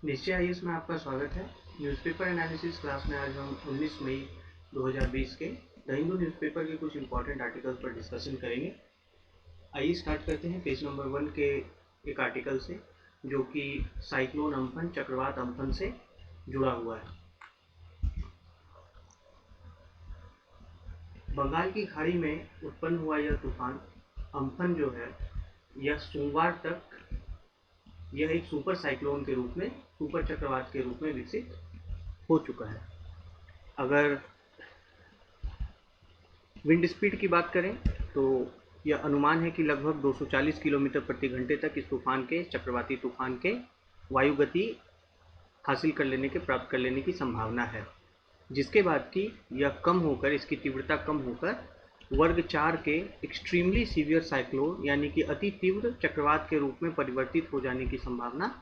निश्चय आईएएस में आपका स्वागत है। न्यूज़पेपर एनालिसिस क्लास में आज हम 19 मई 2020 के द हिंदू न्यूज़पेपर के कुछ इंपॉर्टेंट आर्टिकल्स पर डिस्कशन करेंगे। आइए स्टार्ट करते हैं पेज नंबर 1 के एक आर्टिकल से, जो कि साइक्लोन अम्फन, चक्रवात अम्फन से जुड़ा हुआ है। बंगाल की खाड़ी में उत्पन्न हुआ यह तूफान अम्फन जो है, यह सोमवार तक यह एक सुपर साइक्लोन के रूप में, सुपर चक्रवात के रूप में विकसित हो चुका है। अगर विंड स्पीड की बात करें तो यह अनुमान है कि लगभग 240 किलोमीटर प्रति घंटे तक इस तूफान के, चक्रवाती तूफान के वायु गति हासिल कर लेने के, प्राप्त कर लेने की संभावना है, जिसके बाद कि यह कम होकर, इसकी तीव्रता कम होकर वर्ग 4 के एक्सट्रीमली सीवियर साइक्लोन यानी कि अति तीव्र चक्रवात के रूप में परिवर्तित हो जाने की संभावना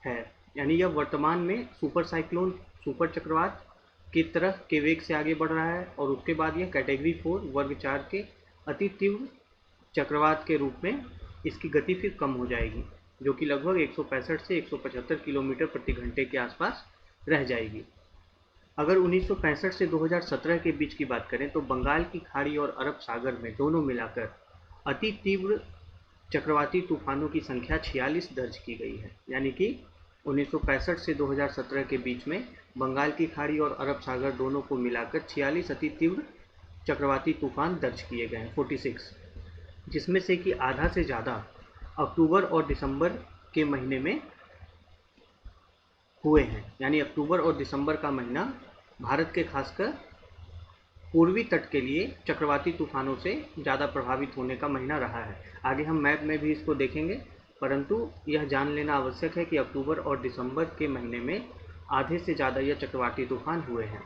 है। यानी यह वर्तमान में सुपर साइक्लोन, सुपर चक्रवात की तरह के वेग से आगे बढ़ रहा है और उसके बाद यह कैटेगरी 4 वर्ग 4 के अति तीव्र चक्रवात के रूप में इसकी गति फिर कम हो जाएगी, जो कि लगभग 165 से 175 किलोमीटर प्रति घंटे के आसपास रह जाएगी। अगर 1965 से 2017 के बीच की बात करें तो बंगाल की खाड़ी और अरब सागर में दोनों मिलाकर अति तीव्र चक्रवाती तूफानों की संख्या 46 दर्ज की गई है। यानी कि 1965 से 2017 के बीच में बंगाल की खाड़ी और अरब सागर दोनों को मिलाकर 46 अति तीव्र चक्रवाती तूफान दर्ज किए गए हैं, 46, जिसमें से कि आधा से ज़्यादा अक्टूबर और दिसंबर के महीने में हुए हैं। यानी अक्टूबर और दिसंबर का महीना भारत के खासकर पूर्वी तट के लिए चक्रवाती तूफानों से ज़्यादा प्रभावित होने का महीना रहा है। आगे हम मैप में भी इसको देखेंगे, परंतु यह जान लेना आवश्यक है कि अक्टूबर और दिसंबर के महीने में आधे से ज़्यादा यह चक्रवाती तूफान हुए हैं।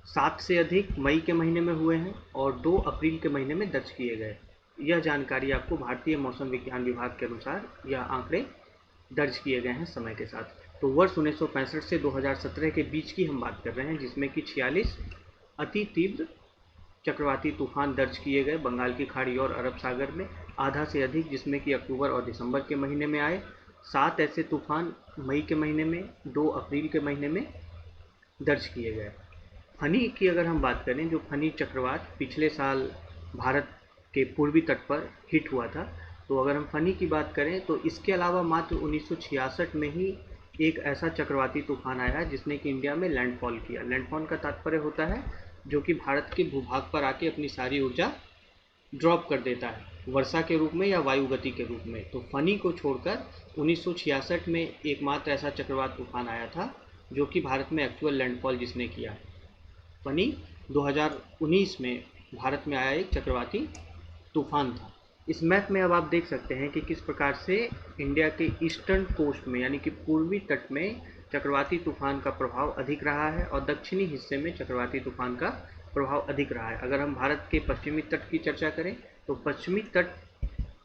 7 से अधिक मई के महीने में हुए हैं और 2 अप्रैल के महीने में दर्ज किए गए। यह जानकारी आपको भारतीय मौसम विज्ञान विभाग के अनुसार यह आंकड़े दर्ज किए गए हैं समय के साथ। तो वर्ष 1965 से 2017 के बीच की हम बात कर रहे हैं, जिसमें कि 46 अति तीव्र चक्रवाती तूफान दर्ज किए गए बंगाल की खाड़ी और अरब सागर में, आधा से अधिक जिसमें कि अक्टूबर और दिसंबर के महीने में आए, 7 ऐसे तूफान मई के महीने में, 2 अप्रैल के महीने में दर्ज किए गए। फनी की अगर हम बात करें, जो फनी चक्रवात पिछले साल भारत के पूर्वी तट पर हिट हुआ था, तो अगर हम फनी की बात करें तो इसके अलावा मात्र 1966 में ही एक ऐसा चक्रवाती तूफान आया जिसने कि इंडिया में लैंडफॉल किया। लैंडफॉल का तात्पर्य होता है जो कि भारत के भूभाग पर आके अपनी सारी ऊर्जा ड्रॉप कर देता है, वर्षा के रूप में या वायु गति के रूप में। तो फनी को छोड़कर 1966 में एकमात्र ऐसा चक्रवात तूफान आया था जो कि भारत में एक्चुअल लैंडफॉल जिसने किया। फनी 2019 में भारत में आया एक चक्रवाती तूफान था। इस मैप में अब आप देख सकते हैं कि किस प्रकार से इंडिया के ईस्टर्न कोस्ट में यानी कि पूर्वी तट में चक्रवाती तूफान का प्रभाव अधिक रहा है और दक्षिणी हिस्से में चक्रवाती तूफान का प्रभाव अधिक रहा है। अगर हम भारत के पश्चिमी तट की चर्चा करें तो पश्चिमी तट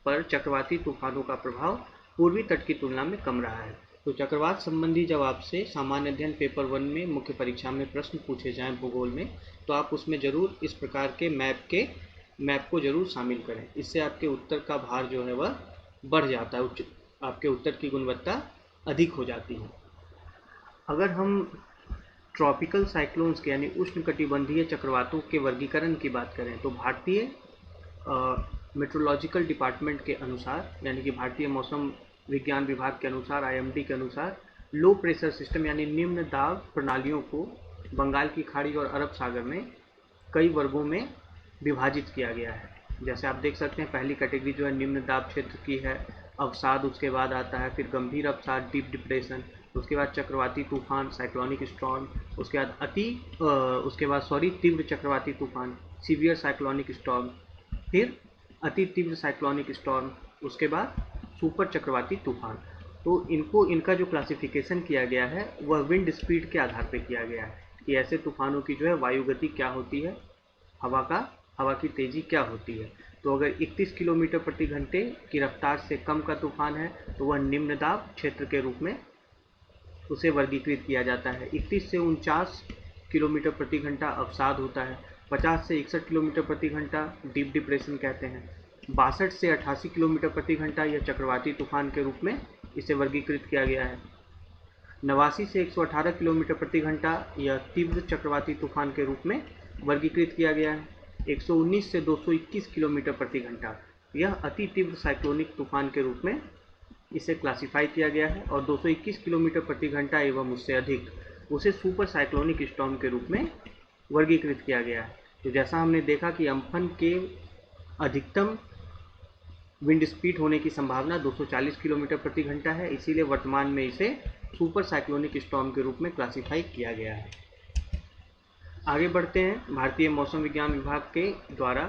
पर चक्रवाती तूफानों का प्रभाव पूर्वी तट की तुलना में कम रहा है। तो चक्रवात संबंधी जब आपसे सामान्य अध्ययन पेपर 1 में मुख्य परीक्षा में प्रश्न पूछे जाएं भूगोल में, तो आप उसमें जरूर इस प्रकार के मैप को जरूर शामिल करें। इससे आपके उत्तर का भार जो है वह बढ़ जाता है, आपके उत्तर की गुणवत्ता अधिक हो जाती है। अगर हम ट्रॉपिकल साइक्लोन्स के यानी उष्णकटिबंधीय चक्रवातों के वर्गीकरण की बात करें तो भारतीय मेट्रोलॉजिकल डिपार्टमेंट के अनुसार, यानी कि भारतीय मौसम विज्ञान विभाग के अनुसार, आईएमडी के अनुसार, लो प्रेशर सिस्टम यानी निम्न दाब प्रणालियों को बंगाल की खाड़ी और अरब सागर में कई वर्गों में विभाजित किया गया है। जैसे आप देख सकते हैं, पहली कैटेगरी जो है निम्न दाब क्षेत्र की है, अवसाद उसके बाद आता है, फिर गंभीर अवसाद डीप डिप्रेशन, उसके बाद चक्रवाती तूफान साइक्लोनिक स्टॉर्म, उसके बाद तीव्र चक्रवाती तूफान सीवियर साइक्लोनिक स्टॉर्म, फिर अति तीव्र साइक्लोनिक स्टॉर्म, उसके बाद सुपर चक्रवाती तूफान। तो इनका जो क्लासिफिकेशन किया गया है वह विंड स्पीड के आधार पर किया गया है कि ऐसे तूफानों की जो है वायु गति क्या होती है, हवा की तेज़ी क्या होती है। तो अगर 31 किलोमीटर प्रति घंटे की रफ्तार से कम का तूफान है तो वह निम्न दाब क्षेत्र के रूप में उसे वर्गीकृत किया जाता है। 31 से 49 किलोमीटर प्रति घंटा अवसाद होता है, 50 से 61 किलोमीटर प्रति घंटा डीप डिप्रेशन कहते हैं, 62 से 88 किलोमीटर प्रति घंटा यह चक्रवाती तूफान के रूप में इसे वर्गीकृत किया गया है। 89 से 118 किलोमीटर प्रति घंटा यह तीव्र चक्रवाती तूफान के रूप में वर्गीकृत किया गया है। 119 से 221 किलोमीटर प्रति घंटा यह अति तीव्र साइक्लोनिक तूफान के रूप में इसे क्लासिफाई किया गया है, और 221 किलोमीटर प्रति घंटा एवं उससे अधिक उसे सुपर साइक्लोनिक स्टॉर्म के रूप में वर्गीकृत किया गया है। तो जैसा हमने देखा कि अम्फन के अधिकतम विंड स्पीड होने की संभावना 240 किलोमीटर प्रति घंटा है, इसीलिए वर्तमान में इसे सुपर साइक्लोनिक स्टॉर्म के रूप में क्लासिफाई किया गया है। आगे बढ़ते हैं। भारतीय मौसम विज्ञान विभाग के द्वारा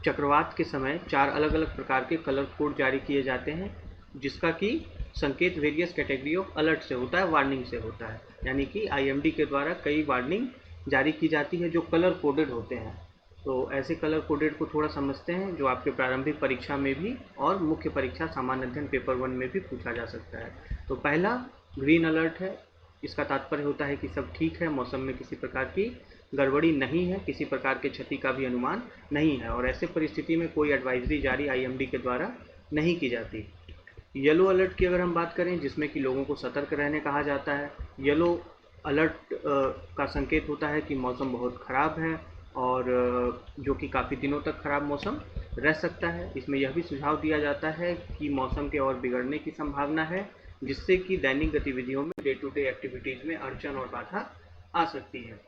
चक्रवात के समय 4 अलग अलग प्रकार के कलर कोड जारी किए जाते हैं, जिसका कि संकेत वेरियस कैटेगरी ऑफ अलर्ट से होता है, वार्निंग से होता है। यानी कि आईएमडी के द्वारा कई वार्निंग जारी की जाती है जो कलर कोडेड होते हैं। तो ऐसे कलर कोडेड को थोड़ा समझते हैं, जो आपके प्रारंभिक परीक्षा में भी और मुख्य परीक्षा सामान्य अध्ययन पेपर 1 में भी पूछा जा सकता है। तो पहला ग्रीन अलर्ट है। इसका तात्पर्य होता है कि सब ठीक है, मौसम में किसी प्रकार की गड़बड़ी नहीं है, किसी प्रकार के क्षति का भी अनुमान नहीं है, और ऐसे परिस्थिति में कोई एडवाइजरी जारी आईएमडी के द्वारा नहीं की जाती। येलो अलर्ट की अगर हम बात करें, जिसमें कि लोगों को सतर्क रहने कहा जाता है। येलो अलर्ट का संकेत होता है कि मौसम बहुत ख़राब है, और जो कि काफ़ी दिनों तक ख़राब मौसम रह सकता है। इसमें यह भी सुझाव दिया जाता है कि मौसम के और बिगड़ने की संभावना है, जिससे कि दैनिक गतिविधियों में, डे टू डे एक्टिविटीज़ में अड़चन और बाधा आ सकती है।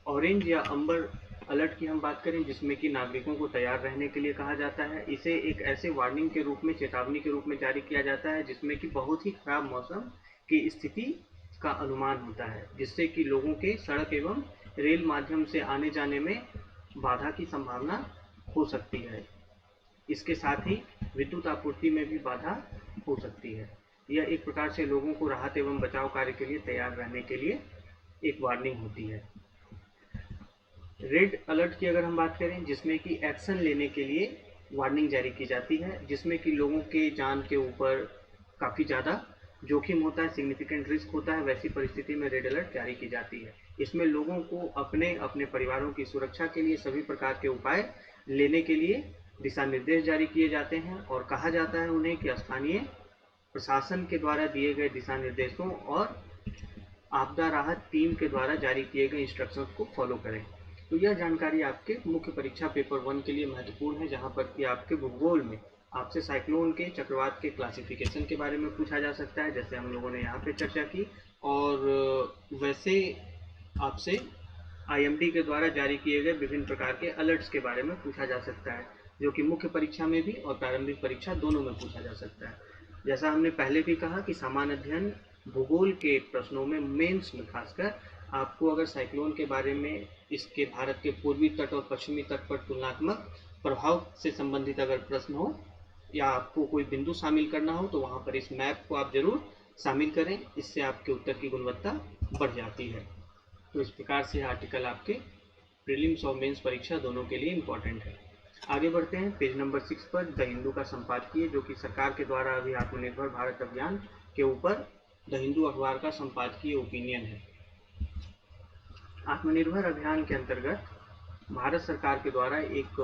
ऑरेंज या अंबर अलर्ट की हम बात करें, जिसमें कि नागरिकों को तैयार रहने के लिए कहा जाता है। इसे एक ऐसे वार्निंग के रूप में, चेतावनी के रूप में जारी किया जाता है जिसमें कि बहुत ही खराब मौसम की स्थिति का अनुमान होता है, जिससे कि लोगों के सड़क एवं रेल माध्यम से आने जाने में बाधा की संभावना हो सकती है। इसके साथ ही विद्युत आपूर्ति में भी बाधा हो सकती है। यह एक प्रकार से लोगों को राहत एवं बचाव कार्य के लिए तैयार रहने के लिए एक वार्निंग होती है। रेड अलर्ट की अगर हम बात करें, जिसमें कि एक्शन लेने के लिए वार्निंग जारी की जाती है, जिसमें कि लोगों के जान के ऊपर काफ़ी ज़्यादा जोखिम होता है, सिग्निफिकेंट रिस्क होता है, वैसी परिस्थिति में रेड अलर्ट जारी की जाती है। इसमें लोगों को अपने अपने परिवारों की सुरक्षा के लिए सभी प्रकार के उपाय लेने के लिए दिशा निर्देश जारी किए जाते हैं, और कहा जाता है उन्हें कि स्थानीय प्रशासन के द्वारा दिए गए दिशा निर्देशों और आपदा राहत टीम के द्वारा जारी किए गए इंस्ट्रक्शंस को फॉलो करें। तो यह जानकारी आपके मुख्य परीक्षा पेपर 1 के लिए महत्वपूर्ण है, जहां पर कि आपके भूगोल में आपसे साइक्लोन के, चक्रवात के क्लासिफिकेशन के बारे में पूछा जा सकता है, जैसे हम लोगों ने यहाँ पे चर्चा की, और वैसे आपसे आईएमडी के द्वारा जारी किए गए विभिन्न प्रकार के अलर्ट्स के बारे में पूछा जा सकता है, जो कि मुख्य परीक्षा में भी और प्रारंभिक परीक्षा दोनों में पूछा जा सकता है। जैसा हमने पहले भी कहा कि सामान्य अध्ययन भूगोल के प्रश्नों में, मेंस में खासकर, आपको अगर साइक्लोन के बारे में, इसके भारत के पूर्वी तट और पश्चिमी तट पर तुलनात्मक प्रभाव से संबंधित अगर प्रश्न हो, या आपको कोई बिंदु शामिल करना हो, तो वहाँ पर इस मैप को आप जरूर शामिल करें। इससे आपके उत्तर की गुणवत्ता बढ़ जाती है। तो इस प्रकार से आर्टिकल आपके प्रीलिम्स और मेंस परीक्षा दोनों के लिए इम्पोर्टेंट है। आगे बढ़ते हैं पेज नंबर 6 पर, द हिंदू का संपादकीय, जो कि सरकार के द्वारा अभी आत्मनिर्भर भारत अभियान के ऊपर द हिंदू अखबार का संपादकीय ओपिनियन है। आत्मनिर्भर अभियान के अंतर्गत भारत सरकार के द्वारा एक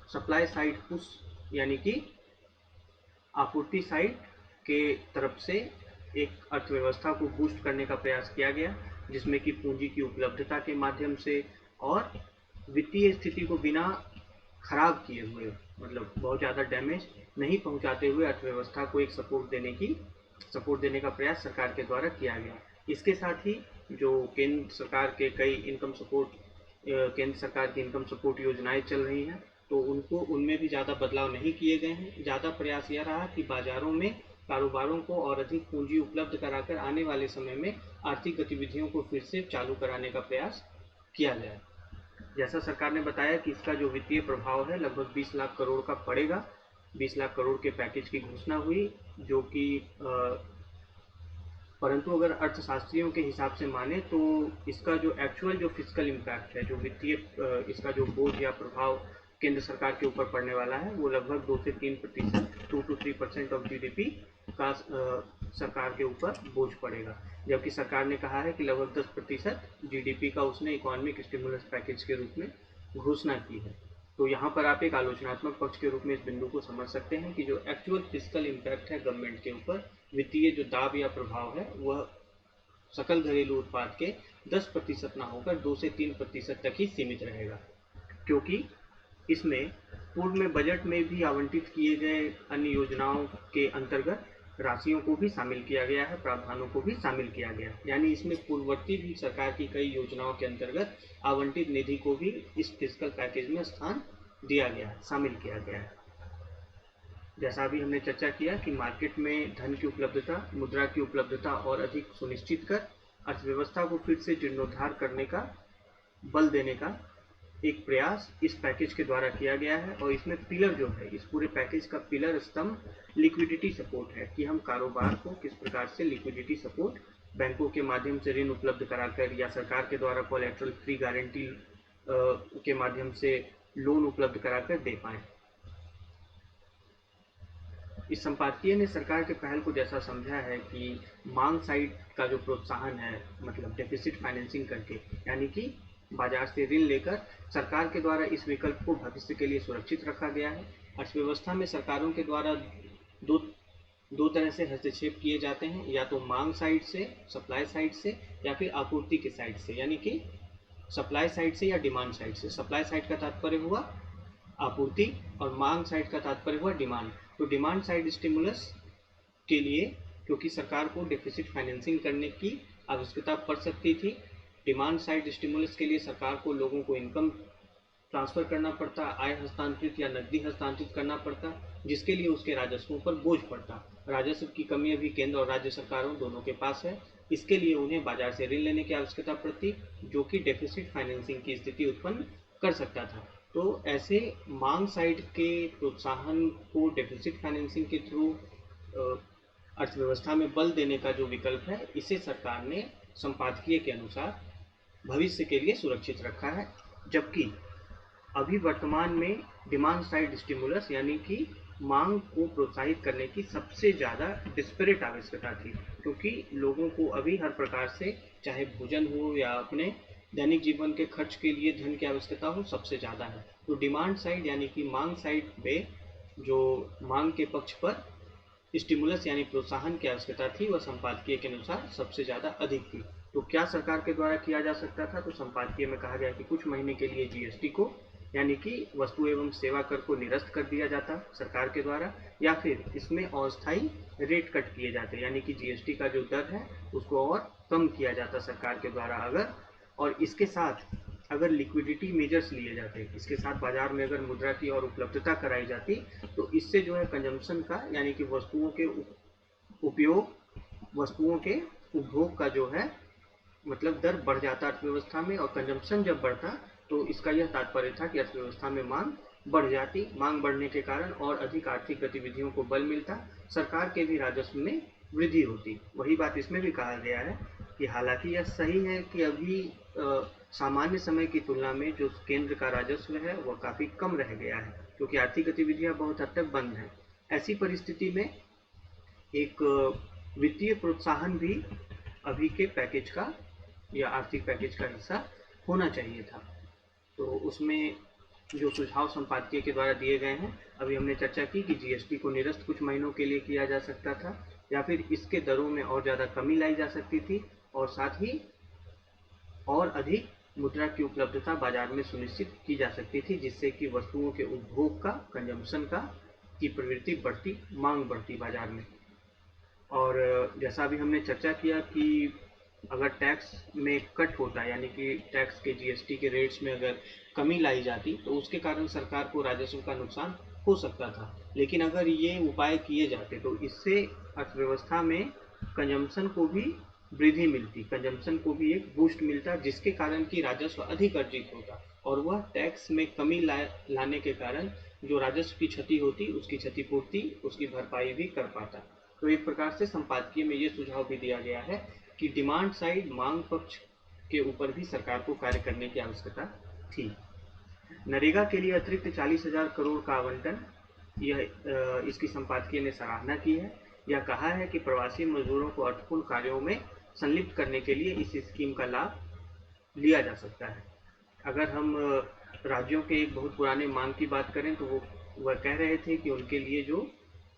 सप्लाई साइड पुश, यानी कि आपूर्ति साइड के तरफ से एक अर्थव्यवस्था को बूस्ट करने का प्रयास किया गया, जिसमें कि पूंजी की उपलब्धता के माध्यम से और वित्तीय स्थिति को बिना खराब किए हुए, मतलब बहुत ज़्यादा डैमेज नहीं पहुंचाते हुए, अर्थव्यवस्था को एक सपोर्ट देने का प्रयास सरकार के द्वारा किया गया। इसके साथ ही जो केंद्र सरकार की इनकम सपोर्ट योजनाएं चल रही हैं, तो उनमें भी ज़्यादा बदलाव नहीं किए गए हैं। ज़्यादा प्रयास यह रहा कि बाजारों में कारोबारों को और अधिक पूंजी उपलब्ध कराकर आने वाले समय में आर्थिक गतिविधियों को फिर से चालू कराने का प्रयास किया जाए। जैसा सरकार ने बताया कि इसका जो वित्तीय प्रभाव है लगभग 20 लाख करोड़ का पड़ेगा। 20 लाख करोड़ के पैकेज की घोषणा हुई, जो कि परंतु अगर अर्थशास्त्रियों के हिसाब से माने तो इसका जो एक्चुअल जो फिजिकल इम्पैक्ट है, जो वित्तीय इसका जो बोझ या प्रभाव केंद्र सरकार के ऊपर पड़ने वाला है, वो लगभग 2 से 3%, 2 to 3% ऑफ जीडीपी का सरकार के ऊपर बोझ पड़ेगा। जबकि सरकार ने कहा है कि लगभग 10% जीडीपी का उसने इकोनॉमिक स्टिमुलस पैकेज के रूप में घोषणा की है। तो यहाँ पर आप एक आलोचनात्मक पक्ष के रूप में इस बिंदु को समझ सकते हैं कि जो एक्चुअल फिजिकल इम्पैक्ट है गवर्नमेंट के ऊपर, वित्तीय जो दाब या प्रभाव है वह सकल घरेलू उत्पाद के 10% ना होकर 2 से 3% तक ही सीमित रहेगा, क्योंकि इसमें पूर्व में बजट में भी आवंटित किए गए अन्य योजनाओं के अंतर्गत राशियों को भी शामिल किया गया है, प्रावधानों को भी शामिल किया गया है। यानी इसमें पूर्ववर्ती भी सरकार की कई योजनाओं के अंतर्गत आवंटित निधि को भी इस फिजिकल पैकेज में स्थान दिया गया है, शामिल किया गया है। जैसा अभी हमने चर्चा किया कि मार्केट में धन की उपलब्धता, मुद्रा की उपलब्धता और अधिक सुनिश्चित कर अर्थव्यवस्था को फिर से जीर्णोद्धार करने का बल देने का एक प्रयास इस पैकेज के द्वारा किया गया है। और इसमें पिलर जो है, इस पूरे पैकेज का पिलर स्तंभ लिक्विडिटी सपोर्ट है कि हम कारोबार को किस प्रकार से लिक्विडिटी सपोर्ट बैंकों के माध्यम से ऋण उपलब्ध कराकर या सरकार के द्वारा कोलैटरल फ्री गारंटी के माध्यम से लोन उपलब्ध कराकर दे पाए। इस संपादकीय ने सरकार के पहल को जैसा समझा है कि मांग साइड का जो प्रोत्साहन है, मतलब डेफिसिट फाइनेंसिंग करके, यानी कि बाजार से ऋण लेकर सरकार के द्वारा इस विकल्प को भविष्य के लिए सुरक्षित रखा गया है। अर्थव्यवस्था में सरकारों के द्वारा दो तरह से हस्तक्षेप किए जाते हैं, या तो मांग साइड से, सप्लाई साइड से, या फिर आपूर्ति के साइड से, यानी कि सप्लाई साइड से या डिमांड साइड से। सप्लाई साइड का तात्पर्य हुआ आपूर्ति और मांग साइड का तात्पर्य हुआ डिमांड। तो डिमांड साइड स्टिमुलस के लिए, क्योंकि सरकार को डेफिसिट फाइनेंसिंग करने की आवश्यकता पड़ सकती थी, डिमांड साइड स्टिमुलस के लिए सरकार को लोगों को इनकम ट्रांसफर करना पड़ता, आय हस्तांतरित या नकदी हस्तांतरित करना पड़ता, जिसके लिए उसके राजस्वों पर बोझ पड़ता। राजस्व की कमी अभी केंद्र और राज्य सरकारों दोनों के पास है। इसके लिए उन्हें बाजार से ऋण लेने की आवश्यकता पड़ती, जो कि डेफिसिट फाइनेंसिंग की स्थिति उत्पन्न कर सकता था। तो ऐसे मांग साइड के प्रोत्साहन को डेफिसिट फाइनेंसिंग के थ्रू अर्थव्यवस्था में बल देने का जो विकल्प है, इसे सरकार ने संपादकीय के अनुसार भविष्य के लिए सुरक्षित रखा है। जबकि अभी वर्तमान में डिमांड साइड स्टिमुलस यानी कि मांग को प्रोत्साहित करने की सबसे ज़्यादा डिस्परेट आवश्यकता थी, क्योंकि लोगों को अभी हर प्रकार से, चाहे भोजन हो या अपने दैनिक जीवन के खर्च के लिए धन की आवश्यकता हो, सबसे ज़्यादा है। तो डिमांड साइड यानी कि मांग साइड में जो मांग के पक्ष पर स्टिमुलस यानी प्रोत्साहन की आवश्यकता थी, वह संपादकीय के अनुसार सबसे ज़्यादा अधिक थी। तो क्या सरकार के द्वारा किया जा सकता था? तो संपादकीय में कहा गया कि कुछ महीने के लिए जीएसटी को, यानी कि वस्तु एवं सेवा कर को निरस्त कर दिया जाता सरकार के द्वारा, या फिर इसमें अस्थायी रेट कट किए जाते, यानी कि जीएसटी का जो दर है उसको और कम किया जाता सरकार के द्वारा। अगर और इसके साथ अगर लिक्विडिटी मेजर्स लिए जाते, इसके साथ बाजार में अगर मुद्रा की और उपलब्धता कराई जाती, तो इससे जो है कंजम्पशन का, यानी कि वस्तुओं के उपयोग, वस्तुओं के उपभोग का जो है मतलब दर बढ़ जाता अर्थव्यवस्था में। और कंजम्पशन जब बढ़ता तो इसका यह तात्पर्य था कि अर्थव्यवस्था में मांग बढ़ जाती, मांग बढ़ने के कारण और अधिक आर्थिक गतिविधियों को बल मिलता, सरकार के भी राजस्व में वृद्धि होती। वही बात इसमें भी कहा गया है कि हालांकि यह सही है कि अभी सामान्य समय की तुलना में जो केंद्र का राजस्व है वह काफ़ी कम रह गया है, क्योंकि आर्थिक गतिविधियां बहुत हद तक बंद हैं। ऐसी परिस्थिति में एक वित्तीय प्रोत्साहन भी अभी के पैकेज का या आर्थिक पैकेज का हिस्सा होना चाहिए था। तो उसमें जो सुझाव संपादकीय के द्वारा दिए गए हैं, अभी हमने चर्चा की कि जीएसटी को निरस्त कुछ महीनों के लिए किया जा सकता था, या फिर इसके दरों में और ज़्यादा कमी लाई जा सकती थी, और साथ ही और अधिक मुद्रा की उपलब्धता बाजार में सुनिश्चित की जा सकती थी, जिससे कि वस्तुओं के उपभोग का, कंजम्पशन का की प्रवृत्ति बढ़ती, मांग बढ़ती बाजार में। और जैसा अभी हमने चर्चा किया कि अगर टैक्स में कट होता, यानी कि टैक्स के जीएसटी के रेट्स में अगर कमी लाई जाती, तो उसके कारण सरकार को राजस्व का नुकसान हो सकता था। लेकिन अगर ये उपाय किए जाते तो इससे अर्थव्यवस्था में कंजम्पशन को भी वृद्धि मिलती, कंजम्पशन को भी एक बूस्ट मिलता, जिसके कारण कि राजस्व अधिक अर्जित होता, और वह टैक्स में कमी लाने के कारण जो राजस्व की क्षति होती, उसकी क्षतिपूर्ति, उसकी भरपाई भी कर पाता। तो एक प्रकार से संपादकीय में ये सुझाव भी दिया गया है कि डिमांड साइड, मांग पक्ष के ऊपर भी सरकार को कार्य करने की आवश्यकता थी। नरेगा के लिए अतिरिक्त 40,000 करोड़ का आवंटन, यह इसकी संपादकीय ने सराहना की है। यह कहा है कि प्रवासी मजदूरों को अर्थपूर्ण कार्यों में संलिप्त करने के लिए इस स्कीम का लाभ लिया जा सकता है। अगर हम राज्यों के एक बहुत पुराने मांग की बात करें तो वो वह कह रहे थे कि उनके लिए जो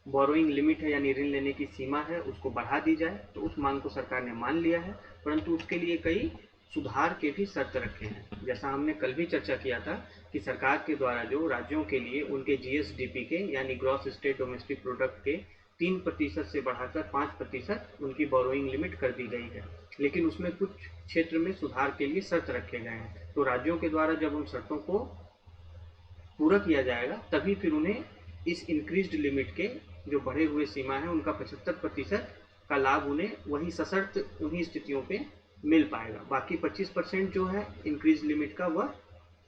बोरोइंग लिमिट है यानी ऋण लेने की सीमा है उसको बढ़ा दी जाए। तो उस मांग को सरकार ने मान लिया है, परंतु उसके लिए कई सुधार के भी शर्त रखे हैं। जैसा हमने कल भी चर्चा किया था कि सरकार के द्वारा जो राज्यों के लिए उनके जीएसडीपी के यानी ग्रॉस स्टेट डोमेस्टिक प्रोडक्ट के 3% से बढ़ाकर 5% उनकी बोरोइंग लिमिट कर दी गई है, लेकिन उसमें कुछ क्षेत्र में सुधार के लिए शर्त रखे गए हैं। तो राज्यों के द्वारा जब उन शर्तों को पूरा किया जाएगा तभी फिर उन्हें इस इंक्रीज्ड लिमिट के जो बढ़े हुए सीमा है उनका 75% का लाभ उन्हें वही सशर्त उन्हीं स्थितियों पे मिल पाएगा। बाकी 25% जो है इंक्रीज लिमिट का वह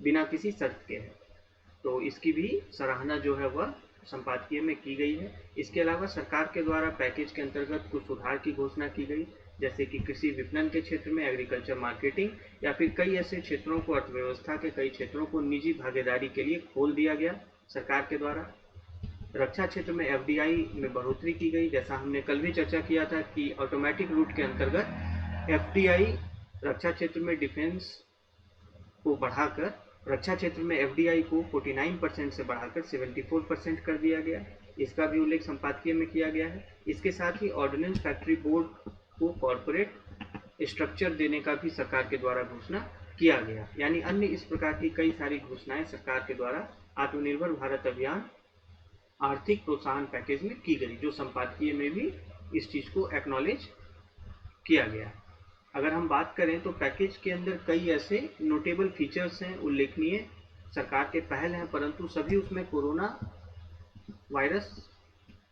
बिना किसी शर्त के है। तो इसकी भी सराहना जो है वह संपादकीय में की गई है। इसके अलावा सरकार के द्वारा पैकेज के अंतर्गत कुछ सुधार की घोषणा की गई, जैसे कि कृषि विपणन के क्षेत्र में एग्रीकल्चर मार्केटिंग या फिर कई ऐसे क्षेत्रों को, अर्थव्यवस्था के कई क्षेत्रों को निजी भागीदारी के लिए खोल दिया गया सरकार के द्वारा। रक्षा क्षेत्र में एफडीआई में बढ़ोतरी की गई, जैसा हमने कल भी चर्चा किया था कि ऑटोमेटिक रूट के अंतर्गत एफडीआई रक्षा क्षेत्र में डिफेंस को बढ़ाकर रक्षा क्षेत्र में एफडीआई को 49% से बढ़ाकर 74% कर दिया गया। इसका भी उल्लेख संपादकीय में किया गया है। इसके साथ ही ऑर्डिनेंस फैक्ट्री बोर्ड को कॉरपोरेट स्ट्रक्चर देने का भी सरकार के द्वारा घोषणा किया गया। यानी अन्य इस प्रकार की कई सारी घोषणाएं सरकार के द्वारा आत्मनिर्भर भारत अभियान आर्थिक प्रोत्साहन पैकेज में की गई, जो संपादकीय में भी इस चीज को एक्नॉलेज किया गया। अगर हम बात करें तो पैकेज के अंदर कई ऐसे नोटेबल फीचर्स हैं, उल्लेखनीय सरकार के पहल हैं, परंतु सभी उसमें कोरोना वायरस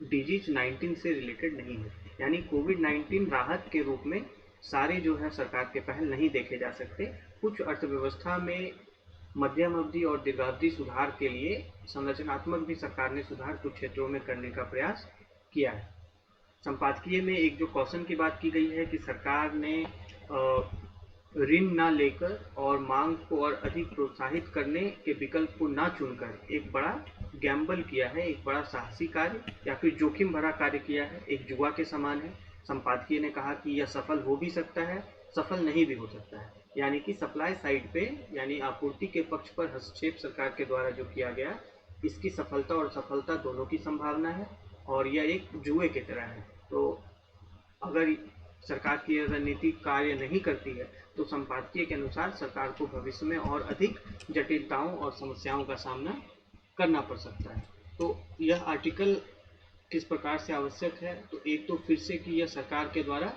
डिजीज 19 से रिलेटेड नहीं है। यानी कोविड-19 राहत के रूप में सारे जो है सरकार के पहल नहीं देखे जा सकते। कुछ अर्थव्यवस्था में मध्यम अवधि और दीर्घावधि सुधार के लिए संरचनात्मक भी सरकार ने सुधार कुछ क्षेत्रों में करने का प्रयास किया है। संपादकीय में एक जो कौशन की बात की गई है कि सरकार ने ऋण ना लेकर और मांग को और अधिक प्रोत्साहित करने के विकल्प को ना चुनकर एक बड़ा गैम्बल किया है, एक बड़ा साहसी कार्य या फिर जोखिम भरा कार्य किया है, एक जुआ के समान है। संपादकीय ने कहा कि यह सफल हो भी सकता है, सफल नहीं भी हो सकता है। यानी कि सप्लाई साइड पे यानी आपूर्ति के पक्ष पर हस्तक्षेप सरकार के द्वारा जो किया गया, इसकी सफलता और असफलता दोनों की संभावना है और यह एक जुए की तरह है। तो अगर सरकार की रणनीति कार्य नहीं करती है तो संपादकीय के अनुसार सरकार को भविष्य में और अधिक जटिलताओं और समस्याओं का सामना करना पड़ सकता है। तो यह आर्टिकल किस प्रकार से आवश्यक है, तो एक तो फिर से कि यह सरकार के द्वारा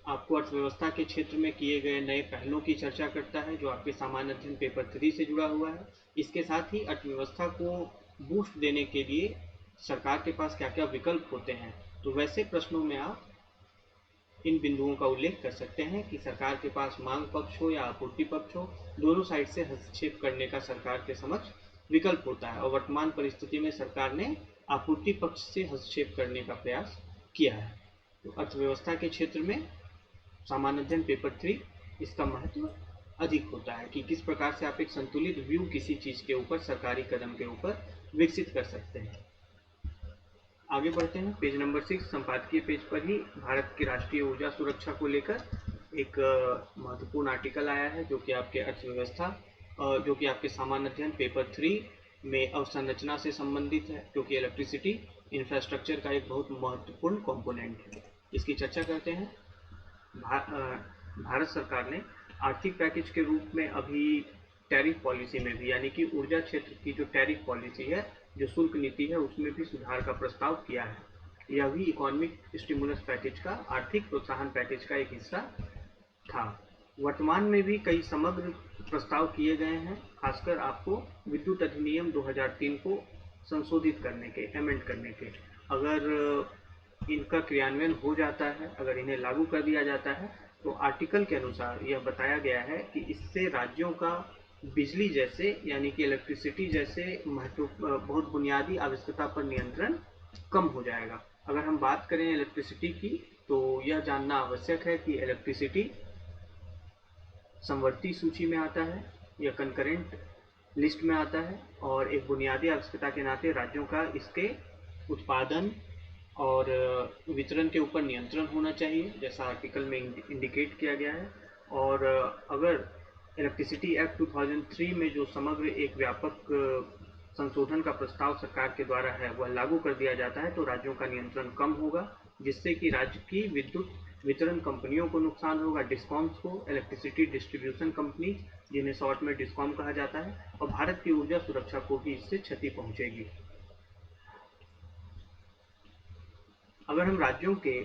आपको अर्थव्यवस्था के क्षेत्र में किए गए नए पहलों की चर्चा करता है, जो आपके सामान्य अध्ययन पेपर 3 से जुड़ा हुआ है। इसके साथ ही अर्थव्यवस्था को बूस्ट देने के लिए सरकार के पास क्या क्या विकल्प होते हैं, तो वैसे प्रश्नों में आप इन बिंदुओं का उल्लेख कर सकते हैं कि सरकार के पास मांग पक्ष हो या आपूर्ति पक्ष हो, दोनों साइड से हस्तक्षेप करने का सरकार के समक्ष विकल्प होता है। और वर्तमान परिस्थिति में सरकार ने आपूर्ति पक्ष से हस्तक्षेप करने का प्रयास किया है। तो अर्थव्यवस्था के क्षेत्र में सामान्य अध्ययन पेपर 3 इसका महत्व अधिक होता है कि किस प्रकार से आप एक संतुलित व्यू किसी चीज के ऊपर, सरकारी कदम के ऊपर विकसित कर सकते हैं। आगे बढ़ते हैं, पेज नंबर 6 संपादकीय पेज पर ही भारत की राष्ट्रीय ऊर्जा सुरक्षा को लेकर एक महत्वपूर्ण आर्टिकल आया है, जो कि आपके अर्थव्यवस्था जो कि आपके सामान्य अध्ययन पेपर 3 में अवसंरचना से संबंधित है, जो कि इलेक्ट्रिसिटी इंफ्रास्ट्रक्चर का एक बहुत महत्वपूर्ण कंपोनेंट है। इसकी चर्चा करते हैं। भारत सरकार ने आर्थिक पैकेज के रूप में अभी टैरिफ पॉलिसी में भी, यानी कि ऊर्जा क्षेत्र की जो टैरिफ पॉलिसी है, जो शुल्क नीति है, उसमें भी सुधार का प्रस्ताव किया है। यह भी इकोनॉमिक स्टिमुलस पैकेज का, आर्थिक प्रोत्साहन पैकेज का एक हिस्सा था। वर्तमान में भी कई समग्र प्रस्ताव किए गए हैं, खासकर आपको विद्युत अधिनियम 2003 को संशोधित करने के, अमेंड करने के। अगर इनका क्रियान्वयन हो जाता है, अगर इन्हें लागू कर दिया जाता है, तो आर्टिकल के अनुसार यह बताया गया है कि इससे राज्यों का बिजली जैसे, यानी कि इलेक्ट्रिसिटी जैसे बहुत बुनियादी आवश्यकता पर नियंत्रण कम हो जाएगा। अगर हम बात करें इलेक्ट्रिसिटी की, तो यह जानना आवश्यक है कि इलेक्ट्रिसिटी समवर्ती सूची में आता है या कंकरेंट लिस्ट में आता है, और एक बुनियादी आवश्यकता के नाते राज्यों का इसके उत्पादन और वितरण के ऊपर नियंत्रण होना चाहिए, जैसा आर्टिकल में इंडिकेट किया गया है। और अगर इलेक्ट्रिसिटी एक्ट 2003 में जो समग्र एक व्यापक संशोधन का प्रस्ताव सरकार के द्वारा है वह लागू कर दिया जाता है तो राज्यों का नियंत्रण कम होगा, जिससे कि राज्य की विद्युत वितरण कंपनियों को नुकसान होगा, डिस्कॉम्स को, इलेक्ट्रिसिटी डिस्ट्रीब्यूशन कंपनी जिन्हें शॉर्ट में डिस्कॉम कहा जाता है, और भारत की ऊर्जा सुरक्षा को भी इससे क्षति पहुंचेगी। अगर हम राज्यों के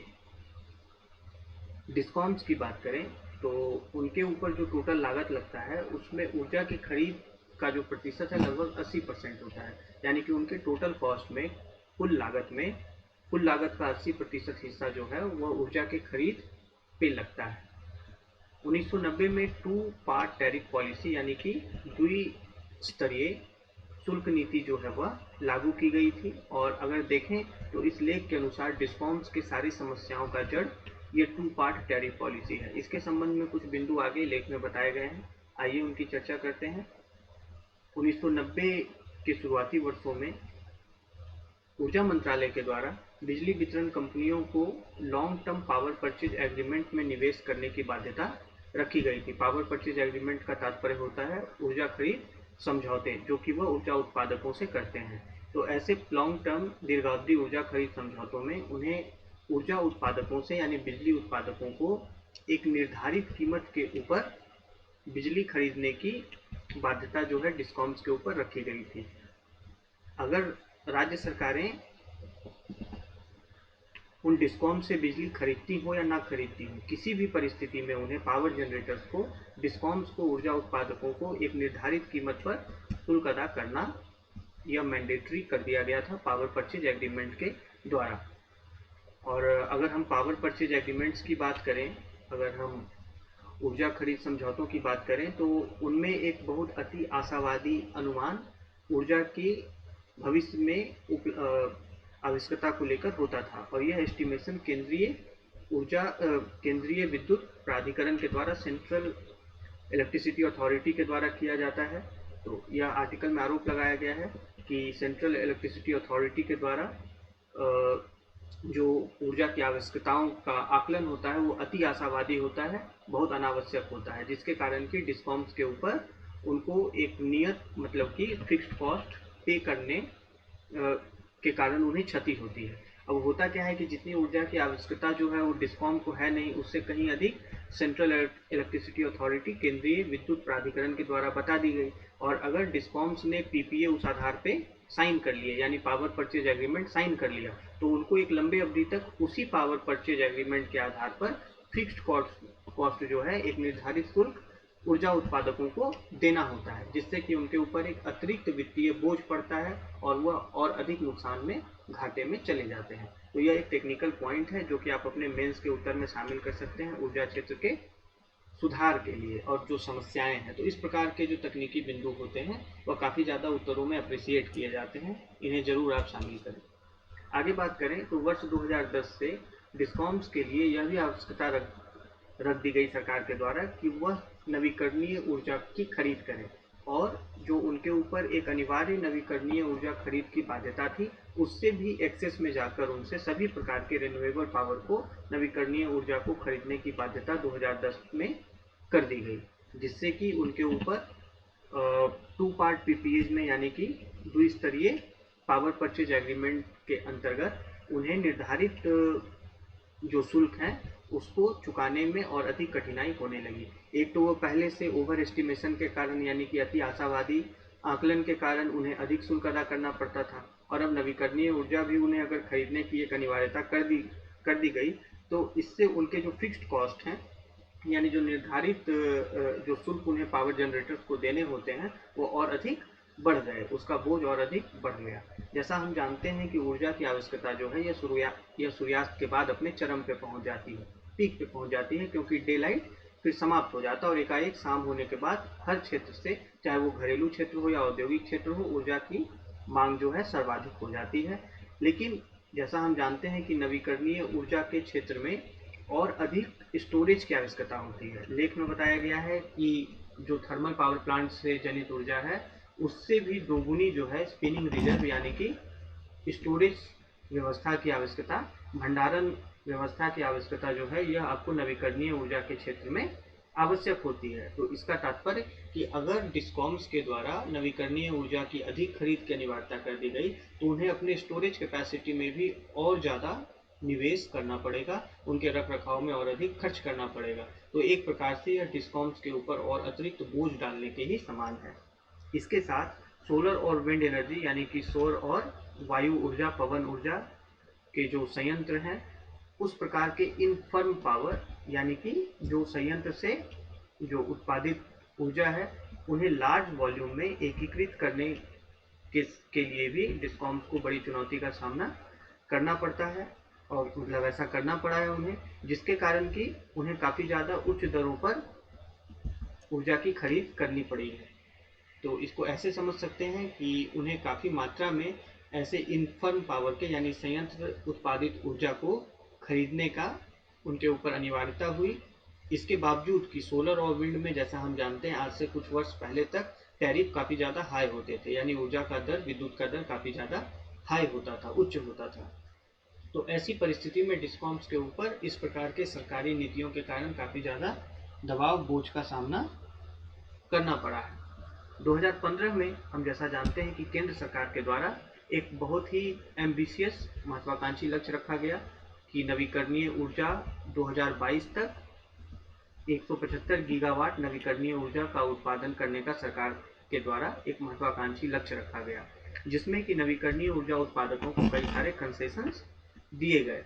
डिस्कॉम्स की बात करें तो उनके ऊपर जो टोटल लागत लगता है उसमें ऊर्जा की खरीद का जो प्रतिशत है लगभग 80% होता है, यानी कि उनके टोटल कॉस्ट में कुल लागत का 80% हिस्सा जो है वह ऊर्जा की खरीद पे लगता है। 1990 में टू पार्ट टैरिफ पॉलिसी यानी कि द्विस्तरीय शुल्क नीति जो है वह लागू की गई थी, और अगर देखें तो इस लेख के अनुसार डिस्कॉम्स की सारी समस्याओं का जड़ ये टू पार्ट टैरिफ पॉलिसी है। इसके संबंध में कुछ बिंदु आगे लेख में बताए गए हैं, आइए उनकी चर्चा करते हैं। 1990 के शुरुआती वर्षों में ऊर्जा मंत्रालय के द्वारा बिजली वितरण कंपनियों को long term power purchase agreement में निवेश करने की बाध्यता रखी गई थी। पावर परचेज एग्रीमेंट का तात्पर्य होता है ऊर्जा खरीद समझौते, जो कि वह ऊर्जा उत्पादकों से करते हैं। तो ऐसे लॉन्ग टर्म दीर्घावधि ऊर्जा खरीद समझौतों में उन्हें ऊर्जा उत्पादकों से यानी बिजली उत्पादकों को एक निर्धारित कीमत के ऊपर बिजली खरीदने की बाध्यता जो है डिस्कॉम्स के ऊपर रखी गई थी। अगर राज्य सरकारें उन डिस्कॉम से बिजली खरीदती हो या ना खरीदती हो, किसी भी परिस्थिति में उन्हें पावर जनरेटर्स को, डिस्कॉम्स को, ऊर्जा उत्पादकों को एक निर्धारित कीमत पर शुल्क अदा करना यह मैंडेटरी कर दिया गया था पावर परचेज एग्रीमेंट के द्वारा। और अगर हम पावर परचेज एग्रीमेंट्स की बात करें, अगर हम ऊर्जा खरीद समझौतों की बात करें तो उनमें एक बहुत अति आशावादी अनुमान ऊर्जा की भविष्य में आवश्यकता को लेकर होता था, और यह एस्टिमेशन केंद्रीय विद्युत प्राधिकरण के द्वारा, सेंट्रल इलेक्ट्रिसिटी अथॉरिटी के द्वारा किया जाता है। तो यह आर्टिकल में आरोप लगाया गया है कि सेंट्रल इलेक्ट्रिसिटी अथॉरिटी के द्वारा जो ऊर्जा की आवश्यकताओं का आकलन होता है वो अति आशावादी होता है, बहुत अनावश्यक होता है, जिसके कारण कि डिस्कॉम्स के ऊपर उनको एक नियत मतलब कि फिक्स्ड कॉस्ट पे करने के कारण उन्हें क्षति होती है। अब होता क्या है कि जितनी ऊर्जा की आवश्यकता जो है वो डिस्कॉम को है नहीं, उससे कहीं अधिक सेंट्रल इलेक्ट्रिसिटी अथॉरिटी, केंद्रीय विद्युत प्राधिकरण के द्वारा बता दी गई, और अगर डिस्कॉम्स ने पीपीए उस आधार पे साइन कर लिए यानी पावर परचेज एग्रीमेंट साइन कर लिया, तो उनको एक लंबे अवधि तक उसी पावर परचेज एग्रीमेंट के आधार पर फिक्स्ड कॉस्ट जो है एक निर्धारित शुल्क ऊर्जा उत्पादकों को देना होता है, जिससे कि उनके ऊपर एक अतिरिक्त वित्तीय बोझ पड़ता है और वह और अधिक नुकसान में, घाटे में चले जाते हैं। तो यह एक टेक्निकल पॉइंट है जो कि आप अपने मेंस के उत्तर में शामिल कर सकते हैं ऊर्जा क्षेत्र के सुधार के लिए और जो समस्याएं हैं। तो इस प्रकार के जो तकनीकी बिंदु होते हैं वह काफ़ी ज़्यादा उत्तरों में अप्रिशिएट किए जाते हैं, इन्हें जरूर आप शामिल करें। आगे बात करें तो वर्ष 2010 से डिस्कॉम्स के लिए यह भी आवश्यकता रख दी गई सरकार के द्वारा कि वह नवीकरणीय ऊर्जा की खरीद करें, और जो उनके ऊपर एक अनिवार्य नवीकरणीय ऊर्जा खरीद की बाध्यता थी उससे भी एक्सेस में जाकर उनसे सभी प्रकार के रिन्यूएबल पावर को, नवीकरणीय ऊर्जा को खरीदने की बाध्यता 2010 में कर दी गई, जिससे कि उनके ऊपर टू पार्ट पीपीएज में यानी कि द्विस्तरीय पावर परचेज एग्रीमेंट के अंतर्गत उन्हें निर्धारित जो शुल्क है उसको चुकाने में और अधिक कठिनाई होने लगी। एक तो वो पहले से ओवर एस्टिमेशन के कारण यानी कि अति आशावादी आकलन के कारण उन्हें अधिक शुल्क अदा करना पड़ता था, और अब नवीकरणीय ऊर्जा भी उन्हें अगर खरीदने की एक अनिवार्यता कर दी गई तो इससे उनके जो फिक्स्ड कॉस्ट हैं यानी जो निर्धारित जो शुल्क उन्हें पावर जनरेटर्स को देने होते हैं वो और अधिक बढ़ गए, उसका बोझ और अधिक बढ़ गया। जैसा हम जानते हैं कि ऊर्जा की आवश्यकता जो है यह सूर्यास्त के बाद अपने चरम पे पहुंच जाती है, पीक पे पहुंच जाती है, क्योंकि डे लाइट फिर समाप्त हो जाता है और एकाएक शाम होने के बाद हर क्षेत्र से, चाहे वो घरेलू क्षेत्र हो या औद्योगिक क्षेत्र हो, ऊर्जा की मांग जो है सर्वाधिक हो जाती है। लेकिन जैसा हम जानते हैं कि नवीकरणीय ऊर्जा के क्षेत्र में और अधिक स्टोरेज की आवश्यकता होती है। लेख में बताया गया है कि जो थर्मल पावर प्लांट से जनित ऊर्जा है उससे भी दोगुनी जो है स्पिनिंग रिजर्व यानी कि स्टोरेज व्यवस्था की आवश्यकता, भंडारण व्यवस्था की आवश्यकता जो है यह आपको नवीकरणीय ऊर्जा के क्षेत्र में आवश्यक होती है। तो इसका तात्पर्य कि अगर डिस्कॉम्स के द्वारा नवीकरणीय ऊर्जा की अधिक खरीद की अनिवार्यता कर दी गई तो उन्हें अपने स्टोरेज कैपेसिटी में भी और ज़्यादा निवेश करना पड़ेगा, उनके रख रखाव में और अधिक खर्च करना पड़ेगा। तो एक प्रकार से यह डिस्कॉम्स के ऊपर और अतिरिक्त बोझ डालने के ही समान है। इसके साथ सोलर और विंड एनर्जी यानी कि सौर और वायु ऊर्जा, पवन ऊर्जा के जो संयंत्र हैं, उस प्रकार के इन फर्म पावर यानी कि जो संयंत्र से जो उत्पादित ऊर्जा है उन्हें लार्ज वॉल्यूम में एकीकृत करने के लिए भी डिस्कॉम्स को बड़ी चुनौती का सामना करना पड़ता है, और मतलब ऐसा करना पड़ा है उन्हें, जिसके कारण कि उन्हें काफ़ी ज़्यादा उच्च दरों पर ऊर्जा की खरीद करनी पड़ी है। तो इसको ऐसे समझ सकते हैं कि उन्हें काफ़ी मात्रा में ऐसे इनफर्म पावर के यानी संयंत्र उत्पादित ऊर्जा को खरीदने का उनके ऊपर अनिवार्यता हुई। इसके बावजूद कि सोलर और विंड में जैसा हम जानते हैं आज से कुछ वर्ष पहले तक टैरिफ काफ़ी ज़्यादा हाई होते थे, यानी ऊर्जा का दर, विद्युत का दर काफ़ी ज़्यादा हाई होता था, उच्च होता था। तो ऐसी परिस्थिति में डिस्कॉम्स के ऊपर इस प्रकार के सरकारी नीतियों के कारण काफ़ी ज़्यादा दबाव, बोझ का सामना करना पड़ा है। 2015 में हम जैसा जानते हैं कि केंद्र सरकार के द्वारा एक बहुत ही एम्बिशियस, महत्वाकांक्षी लक्ष्य रखा गया कि नवीकरणीय ऊर्जा 2022 तक 175 गीगावाट नवीकरणीय ऊर्जा का उत्पादन करने का सरकार के द्वारा एक महत्वाकांक्षी लक्ष्य रखा गया, जिसमें कि नवीकरणीय ऊर्जा उत्पादकों को कई सारे कंसेशंस दिए गए।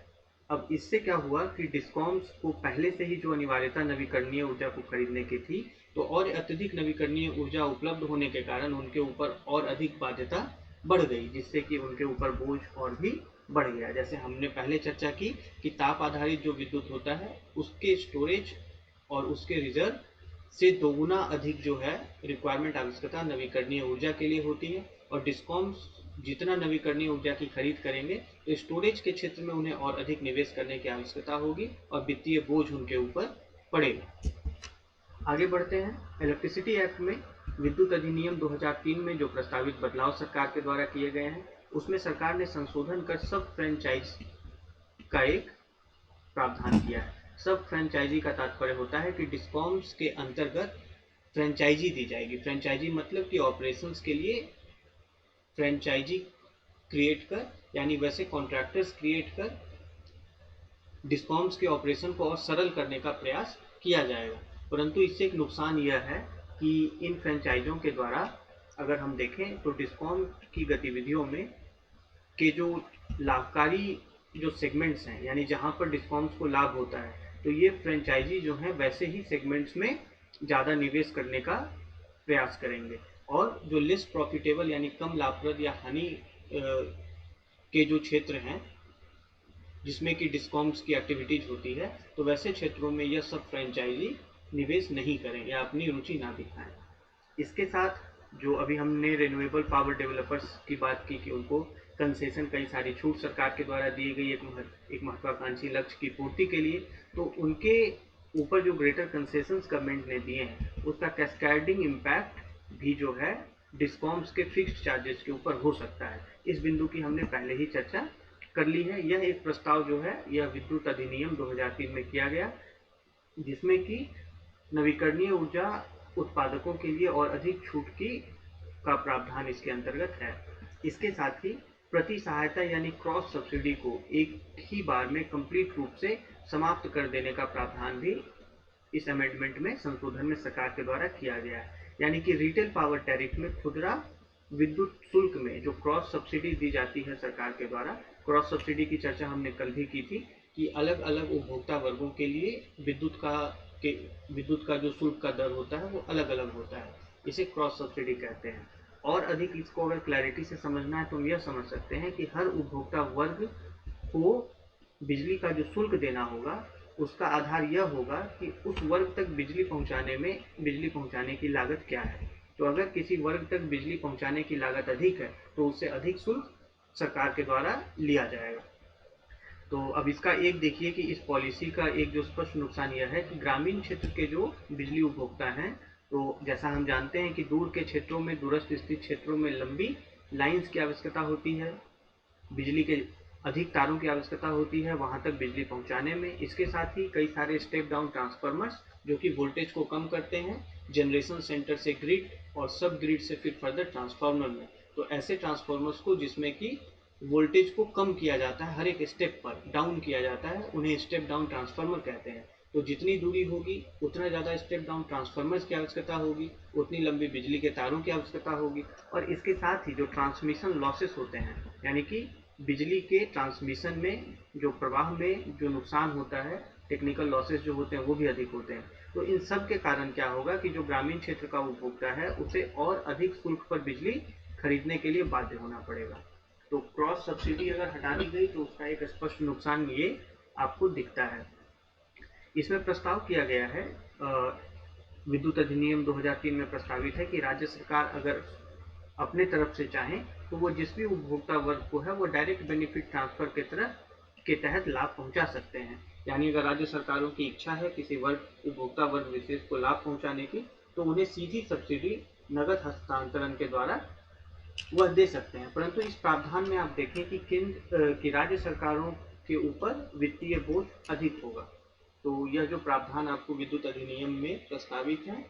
अब इससे क्या हुआ कि डिस्कॉम्स को पहले से ही जो अनिवार्यता नवीकरणीय ऊर्जा को खरीदने की थी, तो और अत्यधिक नवीकरणीय ऊर्जा उपलब्ध होने के कारण उनके ऊपर और अधिक बाध्यता बढ़ गई, जिससे कि उनके ऊपर बोझ और भी बढ़ गया। जैसे हमने पहले चर्चा की कि ताप आधारित जो विद्युत होता है उसके स्टोरेज और उसके रिजर्व से दोगुना अधिक जो है रिक्वायरमेंट, आवश्यकता नवीकरणीय ऊर्जा के लिए होती है, और डिस्कॉम्स जितना नवीकरणीय ऊर्जा की खरीद करेंगे तो स्टोरेज के क्षेत्र में उन्हें और अधिक निवेश करने की आवश्यकता होगी और वित्तीय बोझ उनके ऊपर पड़ेगा। आगे बढ़ते हैं। इलेक्ट्रिसिटी एक्ट में विद्युत अधिनियम 2003 में जो प्रस्तावित बदलाव सरकार के द्वारा किए गए हैं, उसमें सरकार ने संशोधन कर सब फ्रेंचाइज का एक प्रावधान किया है। सब फ्रेंचाइजी का तात्पर्य होता है कि डिस्कॉम्स के अंतर्गत फ्रेंचाइजी दी जाएगी। फ्रेंचाइजी मतलब कि ऑपरेशंस के लिए फ्रेंचाइजी क्रिएट कर, यानी वैसे कॉन्ट्रैक्टर्स क्रिएट कर डिस्कॉम्स के ऑपरेशन को और सरल करने का प्रयास किया जाएगा। परंतु इससे एक नुकसान यह है कि इन फ्रेंचाइजों के द्वारा अगर हम देखें तो डिस्कॉम की गतिविधियों में के जो लाभकारी जो सेगमेंट्स हैं, यानी जहां पर डिस्कॉम्स को लाभ होता है, तो ये फ्रेंचाइजी जो हैं वैसे ही सेगमेंट्स में ज़्यादा निवेश करने का प्रयास करेंगे, और जो लेस प्रॉफिटेबल यानी कम लाभप्रद या हानि के जो क्षेत्र हैं जिसमें कि डिस्कॉम्स की एक्टिविटीज होती है, तो वैसे क्षेत्रों में यह सब फ्रेंचाइजी निवेश नहीं करें या अपनी रुचि ना दिखाएं। इसके साथ जो अभी हमने रिन्यूएबल पावर डेवलपर्स की बात की कि उनको कंसेशन, कई सारी छूट सरकार के द्वारा दी गई एक महत्वाकांक्षी लक्ष्य की पूर्ति के लिए, तो उनके ऊपर जो ग्रेटर कंसेशंस गवर्नमेंट ने दिए हैं उसका कैस्केडिंग इम्पैक्ट भी जो है डिस्कॉम्स के फिक्स्ड चार्जेस के ऊपर हो सकता है। इस बिंदु की हमने पहले ही चर्चा कर ली है। यह एक प्रस्ताव जो है यह विद्युत अधिनियम 2003 में किया गया, जिसमें कि नवीकरणीय ऊर्जा उत्पादकों के लिए और अधिक छूट की का प्रावधान इसके अंतर्गत है। इसके साथ ही प्रति सहायता यानी क्रॉस सब्सिडी को एक ही बार में कंप्लीट रूप से समाप्त कर देने का प्रावधान भी इस अमेंडमेंट में, संशोधन में सरकार के द्वारा किया गया है। यानी कि रिटेल पावर टैरिफ में खुदरा विद्युत शुल्क में जो क्रॉस सब्सिडी दी जाती है सरकार के द्वारा, क्रॉस सब्सिडी की चर्चा हमने कल भी की थी कि अलग अलग उपभोक्ता वर्गों के लिए विद्युत का जो शुल्क का दर होता है वो अलग अलग होता है, इसे क्रॉस सब्सिडी कहते हैं। और अधिक इसको अगर क्लैरिटी से समझना है तो हम यह समझ सकते हैं कि हर उपभोक्ता वर्ग को बिजली का जो शुल्क देना होगा उसका आधार यह होगा कि उस वर्ग तक बिजली पहुंचाने की लागत क्या है। तो अगर किसी वर्ग तक बिजली पहुंचाने की लागत अधिक है तो उससे अधिक शुल्क सरकार के द्वारा लिया जाएगा। तो अब इसका एक देखिए कि इस पॉलिसी का एक जो स्पष्ट नुकसान यह है कि ग्रामीण क्षेत्र के जो बिजली उपभोक्ता हैं, तो जैसा हम जानते हैं कि दूर के क्षेत्रों में, दूरस्थ स्थित क्षेत्रों में लंबी लाइंस की आवश्यकता होती है, बिजली के अधिक तारों की आवश्यकता होती है वहां तक बिजली पहुंचाने में। इसके साथ ही कई सारे स्टेप डाउन ट्रांसफार्मर्स जो कि वोल्टेज को कम करते हैं जनरेशन सेंटर से ग्रिड और सब ग्रिड से फिर फर्दर ट्रांसफार्मर में। तो ऐसे ट्रांसफार्मर्स को जिसमें कि वोल्टेज को कम किया जाता है, हर एक स्टेप पर डाउन किया जाता है, उन्हें स्टेप डाउन ट्रांसफार्मर कहते हैं। तो जितनी दूरी होगी उतना ज़्यादा स्टेप डाउन ट्रांसफार्मर्स की आवश्यकता होगी, उतनी लंबी बिजली के तारों की आवश्यकता होगी। और इसके साथ ही जो ट्रांसमिशन लॉसेस होते हैं, यानी कि बिजली के ट्रांसमिशन में जो प्रवाह में जो नुकसान होता है, टेक्निकल लॉसेस जो होते हैं वो भी अधिक होते हैं। तो इन सब के कारण क्या होगा कि जो ग्रामीण क्षेत्र का उपभोक्ता है उसे और अधिक शुल्क पर बिजली खरीदने के लिए बाध्य होना पड़ेगा। तो क्रॉस सब्सिडी अगर हटा दी गई तो उसका एक स्पष्ट नुकसान ये आपको दिखता है। इसमें प्रस्ताव किया गया है, विद्युत अधिनियम 2003 में प्रस्तावित है कि राज्य सरकार अगर अपने तरफ से चाहें तो वो जिस भी उपभोक्ता वर्ग को है वो डायरेक्ट बेनिफिट ट्रांसफर के तरह के तहत लाभ पहुंचा सकते हैं। यानी अगर राज्य सरकारों की इच्छा है किसी वर्ग उपभोक्ता वर्ग विशेष को लाभ पहुंचाने की, तो उन्हें सीधी सब्सिडी नगद हस्तांतरण के द्वारा वह दे सकते हैं। परंतु इस प्रावधान में आप देखें कि केंद्र की राज्य सरकारों के ऊपर वित्तीय बोझ अधिक होगा। तो यह जो प्रावधान आपको विद्युत अधिनियम में प्रस्तावित है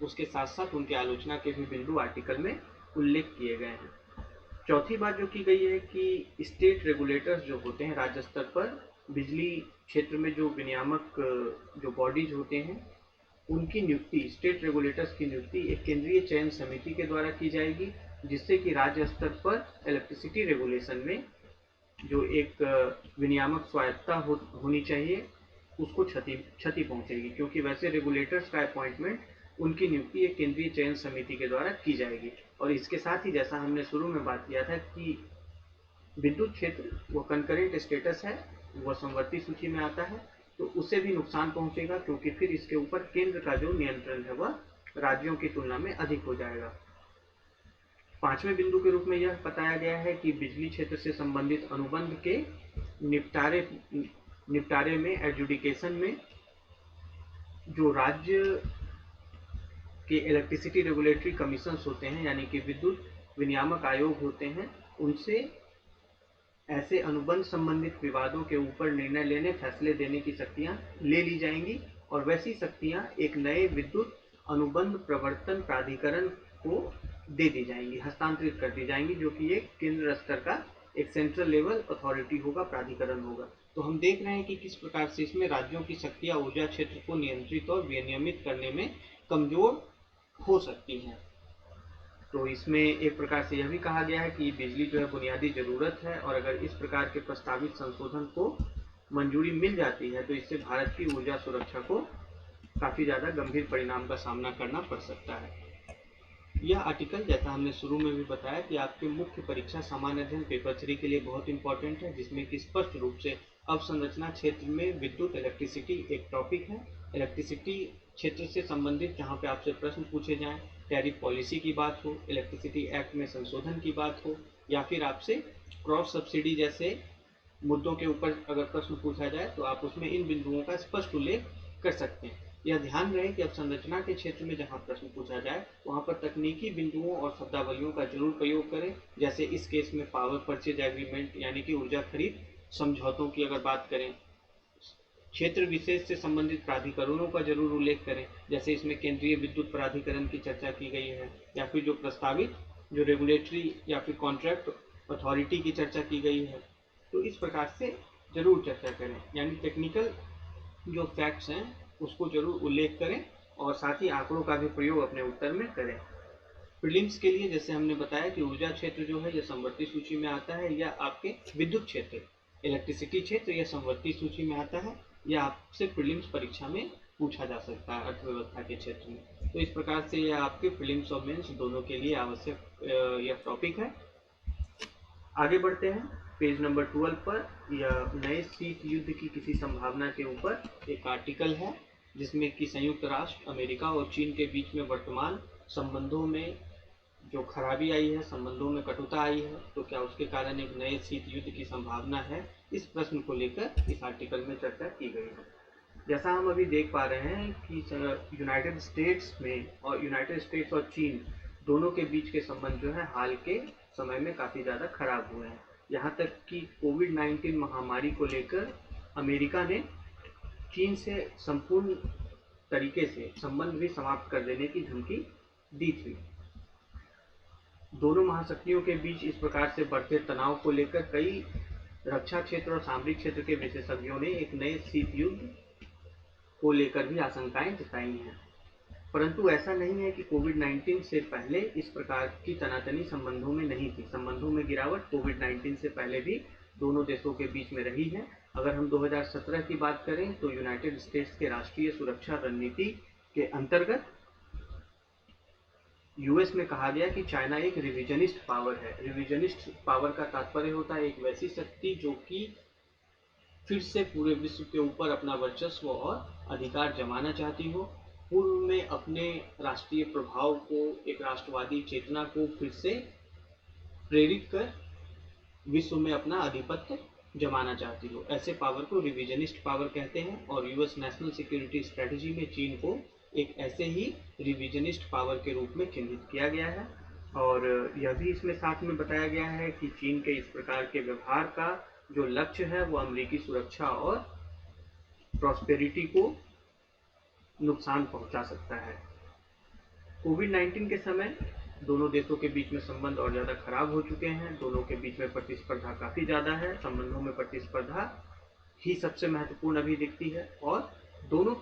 उसके साथ साथ उनकी आलोचना के भी बिंदु आर्टिकल में उल्लेख किए गए हैं। चौथी बात जो की गई है कि स्टेट रेगुलेटर्स जो होते हैं राज्य स्तर पर बिजली क्षेत्र में जो विनियामक जो बॉडीज होते हैं उनकी नियुक्ति, स्टेट रेगुलेटर्स की नियुक्ति एक केंद्रीय चयन समिति के द्वारा की जाएगी, जिससे कि राज्य स्तर पर इलेक्ट्रिसिटी रेगुलेशन में जो एक विनियामक स्वायत्ता होनी चाहिए उसको क्षति पहुंचेगी, क्योंकि वैसे रेगुलेटर्स का अपॉइंटमेंट, उनकी नियुक्ति एक केंद्रीय चयन समिति के द्वारा की जाएगी। और इसके साथ ही जैसा हमने शुरू में बात किया था कि विद्युत क्षेत्र वो कंकरेंट स्टेटस है, वह समवर्ती सूची में आता है, तो उससे भी नुकसान पहुंचेगा, क्योंकि फिर इसके ऊपर केंद्र का जो नियंत्रण है वह राज्यों की तुलना में अधिक हो जाएगा। पांचवें बिंदु के रूप में यह बताया गया है कि बिजली क्षेत्र से संबंधित अनुबंध के निपटारे में एडजुडिकेशन में जो राज्य के इलेक्ट्रिसिटी रेगुलेटरी कमीशंस होते हैं, यानी कि विद्युत विनियामक आयोग होते हैं, उनसे ऐसे अनुबंध संबंधित विवादों के ऊपर निर्णय लेने, फैसले देने की शक्तियां ले ली जाएंगी और वैसी शक्तियां एक नए विद्युत अनुबंध प्रवर्तन प्राधिकरण को दे दी जाएंगी, हस्तांतरित कर दी जाएंगी, जो कि एक केंद्र स्तर का एक सेंट्रल लेवल अथॉरिटी होगा, प्राधिकरण होगा। तो हम देख रहे हैं कि किस प्रकार से इसमें राज्यों की शक्तियां ऊर्जा क्षेत्र को नियंत्रित और विनियमित करने में कमजोर हो सकती हैं। तो इसमें एक प्रकार से यह भी कहा गया है कि बिजली जो है बुनियादी ज़रूरत है, और अगर इस प्रकार के प्रस्तावित संशोधन को मंजूरी मिल जाती है तो इससे भारत की ऊर्जा सुरक्षा को काफ़ी ज़्यादा गंभीर परिणाम का सामना करना पड़ सकता है। यह आर्टिकल, जैसा हमने शुरू में भी बताया, कि आपके मुख्य परीक्षा सामान्य अध्ययन पेपर 3 के लिए बहुत इंपॉर्टेंट है, जिसमें कि स्पष्ट रूप से अवसंरचना क्षेत्र में विद्युत इलेक्ट्रिसिटी एक टॉपिक है। इलेक्ट्रिसिटी क्षेत्र से संबंधित जहाँ पे आपसे प्रश्न पूछे जाएं, टैरिफ पॉलिसी की बात हो, इलेक्ट्रिसिटी एक्ट में संशोधन की बात हो, या फिर आपसे क्रॉस सब्सिडी जैसे मुद्दों के ऊपर अगर प्रश्न पूछा जाए तो आप उसमें इन बिंदुओं का स्पष्ट उल्लेख कर सकते हैं। यह ध्यान रहे कि अब संरचना के क्षेत्र में जहाँ प्रश्न पूछा जाए वहाँ पर तकनीकी बिंदुओं और शब्दावलियों का जरूर प्रयोग करें। जैसे इस केस में पावर परचेज एग्रीमेंट यानी कि ऊर्जा खरीद समझौतों की अगर बात करें, क्षेत्र विशेष से संबंधित प्राधिकरणों का जरूर उल्लेख करें, जैसे इसमें केंद्रीय विद्युत प्राधिकरण की चर्चा की गई है, या फिर जो प्रस्तावित जो रेगुलेटरी या फिर कॉन्ट्रैक्ट अथॉरिटी की चर्चा की गई है। तो इस प्रकार से जरूर चर्चा करें, यानी टेक्निकल जो फैक्ट्स हैं उसको जरूर उल्लेख करें और साथ ही आंकड़ों का भी प्रयोग अपने उत्तर में करें। प्रीलिम्स के लिए जैसे हमने बताया कि ऊर्जा क्षेत्र जो है यह समवर्ती सूची में आता है, या आपके विद्युत क्षेत्र इलेक्ट्रिसिटी क्षेत्र यह समवर्ती सूची में आता है, यह आपसे प्रीलिम्स परीक्षा में पूछा जा सकता है अर्थव्यवस्था के क्षेत्र में। तो इस प्रकार से यह आपके प्रीलिम्स और मेंस दोनों के लिए आवश्यक यह टॉपिक है। आगे बढ़ते हैं पेज नंबर 12 पर। यह नए शीत युद्ध की किसी संभावना के ऊपर एक आर्टिकल है, जिसमें कि संयुक्त राष्ट्र अमेरिका और चीन के बीच में वर्तमान संबंधों में जो खराबी आई है, संबंधों में कटुता आई है, तो क्या उसके कारण एक नए शीत युद्ध की संभावना है, इस प्रश्न को लेकर इस आर्टिकल में चर्चा की गई है। जैसा हम अभी देख पा रहे हैं कि यूनाइटेड स्टेट्स में और यूनाइटेड स्टेट्स और चीन दोनों के बीच के संबंध जो है हाल के समय में काफ़ी ज़्यादा खराब हुए हैं। यहाँ तक कि कोविड-19 महामारी को लेकर अमेरिका ने चीन से संपूर्ण तरीके से संबंध भी समाप्त कर देने की धमकी दी थी। दोनों महाशक्तियों के बीच इस प्रकार से बढ़ते तनाव को लेकर कई रक्षा क्षेत्र और सामरिक क्षेत्र के विशेषज्ञों ने एक नए शीत युद्ध को लेकर भी आशंकाएं जताई हैं। परंतु ऐसा नहीं है कि कोविड-19 से पहले इस प्रकार की तनातनी संबंधों में नहीं थी। संबंधों में गिरावट कोविड-19 से पहले भी दोनों देशों के बीच में रही है। अगर हम 2017 की बात करें तो यूनाइटेड स्टेट्स के राष्ट्रीय सुरक्षा रणनीति के अंतर्गत यूएस में कहा गया कि चाइना एक रिविजनिस्ट पावर है। रिविजनिस्ट पावर का तात्पर्य होता है एक वैसी शक्ति जो कि फिर से पूरे विश्व के ऊपर अपना वर्चस्व और अधिकार जमाना चाहती हो, पूर्व में अपने राष्ट्रीय प्रभाव को, एक राष्ट्रवादी चेतना को फिर से प्रेरित कर विश्व में अपना आधिपत्य जमाना चाहती हो। ऐसे पावर को रिविजनिस्ट पावर कहते हैं और यूएस नेशनल सिक्योरिटी स्ट्रेटजी में चीन को एक ऐसे ही रिविजनिस्ट पावर के रूप में चिन्हित किया गया है। और यह भी इसमें साथ में बताया गया है कि चीन के इस प्रकार के व्यवहार का जो लक्ष्य है वो अमेरिकी सुरक्षा और प्रॉस्पेरिटी को नुकसान पहुंचा सकता है। कोविड-19 के समय दोनों देशों के बीच में संबंध और ज़्यादा खराब हो चुके हैं। दोनों के बीच में प्रतिस्पर्धा काफ़ी ज़्यादा है। संबंधों में प्रतिस्पर्धा ही सबसे महत्वपूर्ण अभी दिखती है और दोनों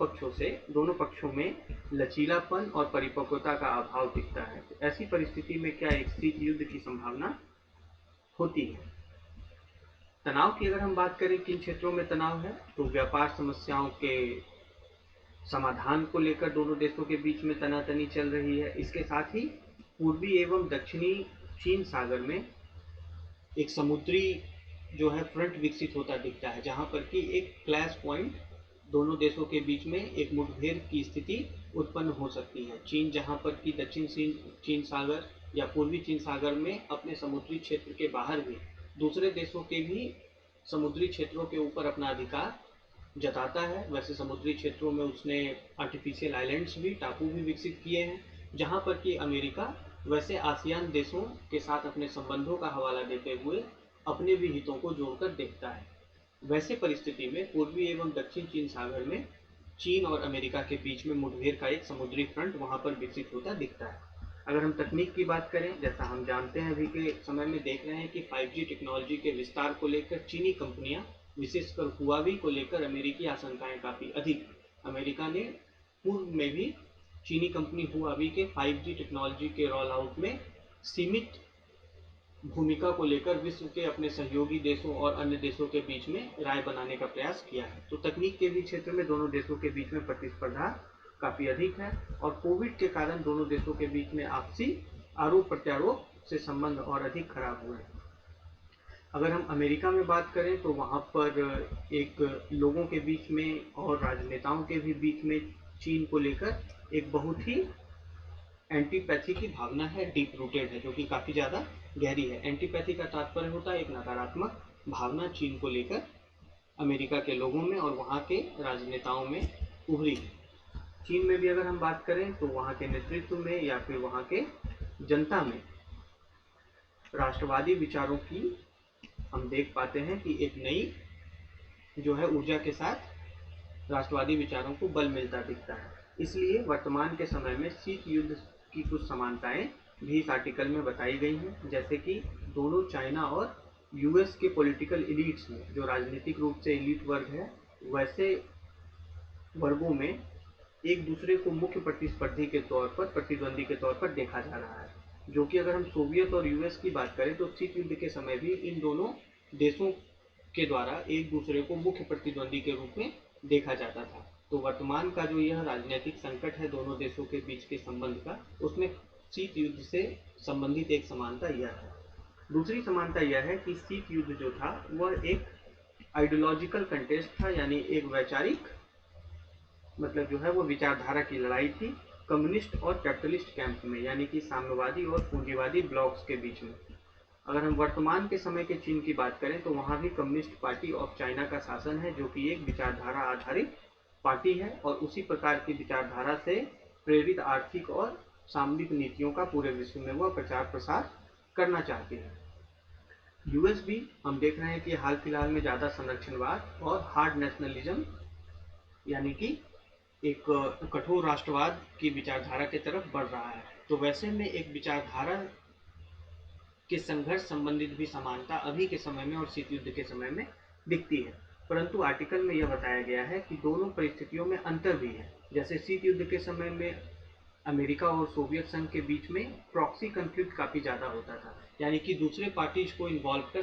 पक्षों में लचीलापन और परिपक्वता का अभाव दिखता है। तो ऐसी परिस्थिति में क्या एक शीत युद्ध की संभावना होती है? तनाव की अगर हम बात करें किन क्षेत्रों में तनाव है तो व्यापार समस्याओं के समाधान को लेकर दोनों देशों के बीच में तनातनी चल रही है। इसके साथ ही पूर्वी एवं दक्षिणी चीन सागर में एक समुद्री जो है फ्रंट विकसित होता दिखता है, जहां पर कि एक क्लैश पॉइंट दोनों देशों के बीच में एक मुठभेड़ की स्थिति उत्पन्न हो सकती है। चीन जहां पर कि दक्षिण चीन सागर या पूर्वी चीन सागर में अपने समुद्री क्षेत्र के बाहर भी दूसरे देशों के भी समुद्री क्षेत्रों के ऊपर अपना अधिकार जताता है, वैसे समुद्री क्षेत्रों में उसने आर्टिफिशियल आइलैंड्स भी, टापू भी विकसित किए हैं, जहां पर कि अमेरिका वैसे आसियान देशों के साथ अपने संबंधों का हवाला देते हुए अपने भी हितों को जोड़कर देखता है। वैसे परिस्थिति में पूर्वी एवं दक्षिण चीन सागर में चीन और अमेरिका के बीच में मुठभेड़ का एक समुद्री फ्रंट वहां पर विकसित होता दिखता है। अगर हम तकनीक की बात करें, जैसा हम जानते हैं अभी के समय में देख रहे हैं कि 5G टेक्नोलॉजी के विस्तार को लेकर चीनी कंपनियां, विशेषकर हुआवी को लेकर अमेरिकी आशंकाएं काफ़ी अधिक। अमेरिका ने पूर्व में भी चीनी कंपनी हुआवी के 5G टेक्नोलॉजी के रोल आउट में सीमित भूमिका को लेकर विश्व के अपने सहयोगी देशों और अन्य देशों के बीच में राय बनाने का प्रयास किया है। तो तकनीक के भी क्षेत्र में दोनों देशों के बीच में प्रतिस्पर्धा काफ़ी अधिक है और कोविड के कारण दोनों देशों के बीच में आपसी आरोप प्रत्यारोप से संबंध और अधिक खराब हुए। अगर हम अमेरिका में बात करें तो वहाँ पर एक लोगों के बीच में और राजनेताओं के भी बीच में चीन को लेकर एक बहुत ही एंटीपैथी की भावना है, डीप रूटेड है, जो कि काफ़ी ज़्यादा गहरी है। एंटीपैथी का तात्पर्य होता है एक नकारात्मक भावना चीन को लेकर अमेरिका के लोगों में और वहाँ के राजनेताओं में उभरी है। चीन में भी अगर हम बात करें तो वहाँ के नेतृत्व में या फिर वहाँ के जनता में राष्ट्रवादी विचारों की हम देख पाते हैं कि एक नई जो है ऊर्जा के साथ राष्ट्रवादी विचारों को बल मिलता दिखता है। इसलिए वर्तमान के समय में शीत युद्ध की कुछ समानताएं भी इस आर्टिकल में बताई गई हैं, जैसे कि दोनों चाइना और यूएस के पॉलिटिकल एलिट्स में, जो राजनीतिक रूप से एलिट वर्ग है, वैसे वर्गों में एक दूसरे को मुख्य प्रतिस्पर्धी के तौर पर, प्रतिद्वंदी के तौर पर देखा जा रहा है। जो कि अगर हम सोवियत और यूएस की बात करें तो शीत युद्ध के समय भी इन दोनों देशों के द्वारा एक दूसरे को मुख्य प्रतिद्वंदी के रूप में देखा जाता था। तो वर्तमान का जो यह राजनीतिक संकट है दोनों देशों के बीच के संबंध का, उसमें शीत युद्ध से संबंधित एक समानता यह है। दूसरी समानता यह है कि शीत युद्ध जो था वह एक आइडियोलॉजिकल कंटेस्ट था, यानी एक वैचारिक मतलब जो है वो विचारधारा की लड़ाई थी कम्युनिस्ट और कैपिटलिस्ट कैंप में, यानी कि साम्यवादी और पूंजीवादी ब्लॉक्स के बीच में। अगर हम वर्तमान के समय के चीन की बात करें तो वहाँ भी कम्युनिस्ट पार्टी ऑफ चाइना का शासन है, जो कि एक विचारधारा आधारित पार्टी है और उसी प्रकार की विचारधारा से प्रेरित आर्थिक और सामरिक नीतियों का पूरे विश्व में वह प्रचार प्रसार करना चाहती है। यूएस भी हम देख रहे हैं कि हाल फिलहाल में ज़्यादा संरक्षणवाद और हार्ड नेशनलिज्म यानी कि एक कठोर राष्ट्रवाद की विचारधारा की तरफ बढ़ रहा है। तो वैसे में एक विचारधारा के संघर्ष संबंधित भी समानता अभी के समय में और शीत युद्ध के समय में दिखती है, परंतु आर्टिकल में यह बताया गया है कि दोनों परिस्थितियों में अंतर भी है। जैसे शीत युद्ध के समय में अमेरिका और सोवियत संघ के बीच में प्रॉक्सी कन्फ्लिक्ट काफ़ी ज़्यादा होता था, यानी कि दूसरे पार्टीज को इन्वॉल्व कर